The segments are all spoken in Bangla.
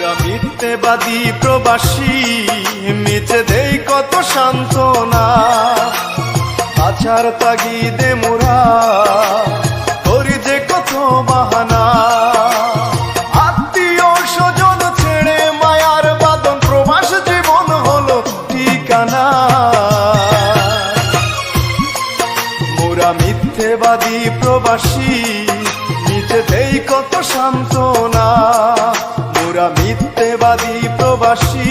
মোরা মিথ্যেবাদী প্রবাসী, মিছে দেই কত সান্ত্বনা। আছার তাগিদে মোরা করি যে কত বাহানা। আত্মীয় স্বজন ছেড়ে মায়ার বাঁধন, প্রবাস জীবন হলো ঠিকানা। মোরা মিথ্যেবাদী প্রবাসী, মিছে দেই কত সান্ত্বনা। মোরা মিথ্যেবাদী প্রবাসী,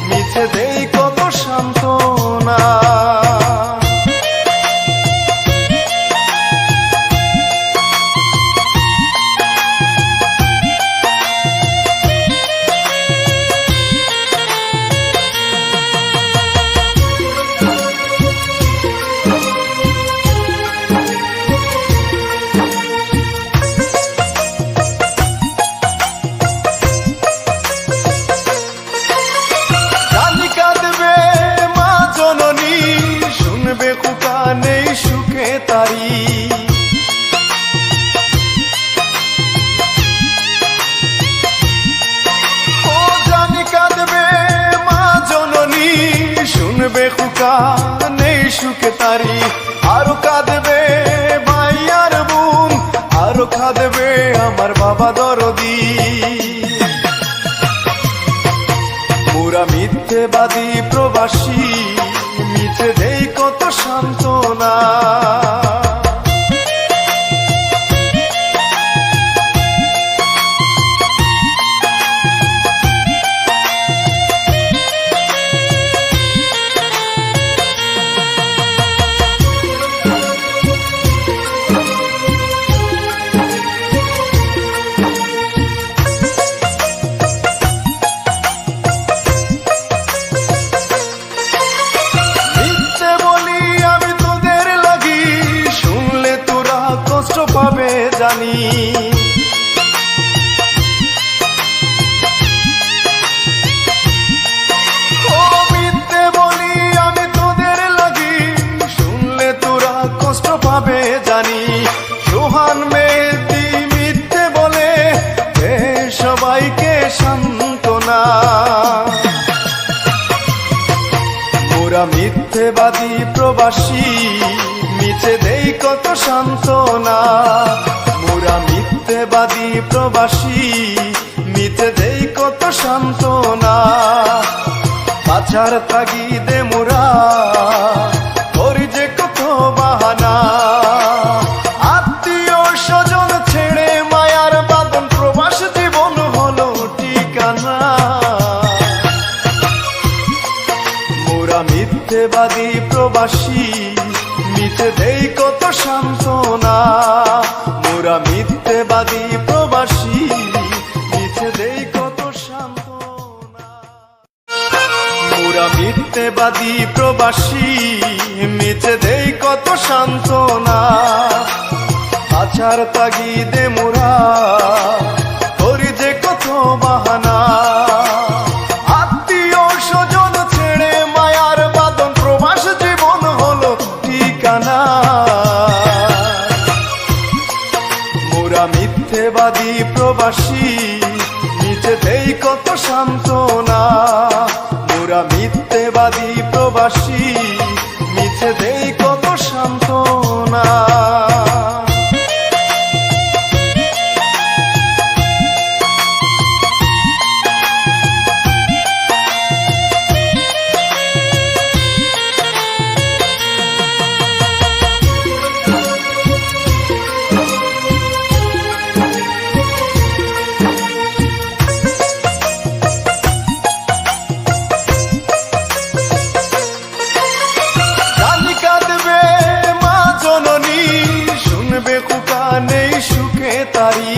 মিছে দেই কত সান্ত্বনা। নেই সুখে তারি, ও জানি কাঁদবে মা জননী, শুনবে খুকা নেই সুখে তারি। আরো কাঁদবে ভাই আর বোন, আরো কাঁদবে আমার বাবা দরদি। মোরা মিথ্যেবাদী প্রবাসী, মিছে দেই কত সান্ত্বনা। পাবে জানি, ও মিথ্যে বলি আমি তোদের লাগি, শুনলে তোরা কষ্ট পাবে জানি। সোহান মেহেদি মিথ্যে বলে সবাইকে সান্ত্বনা। মোরা মিথ্যেবাদী প্রবাসী, মিছে দেই কত সান্ত্বনা। মোরা মিথ্যেবাদী প্রবাসী, মিছে দেই কত সান্ত্বনা। আছার তাগিদে মোরা করি যে কত বাহানা। আত্মীয় স্বজন ছেড়ে মায়ার বাঁধন, প্রবাস জীবন হলো ঠিকানা। মোরা মিথ্যেবাদী প্রবাসী, মিছে দেই কত সান্ত্বনা। মোরা মিথ্যেবাদী প্রবাসী, মিছে দেই কত সান্ত্বনা। মোরা মিথ্যেবাদী প্রবাসী, মিছে দেই কত সান্ত্বনা। আছার তাগিদে মোরা করি যে কত বাহানা। আত্মীয় স্বজন ছেড়ে মায়ার বাঁধন, প্রবাস জীবন হলো ঠিকানা। মোরা মিথ্যেবাদী প্রবাসী, মিছে দেই কত সান্ত্বনা। মোরা মিথ্যেবাদী প্রবাসী, মিছে দেই কত সান্ত্বনা। নেই সুখে তারি,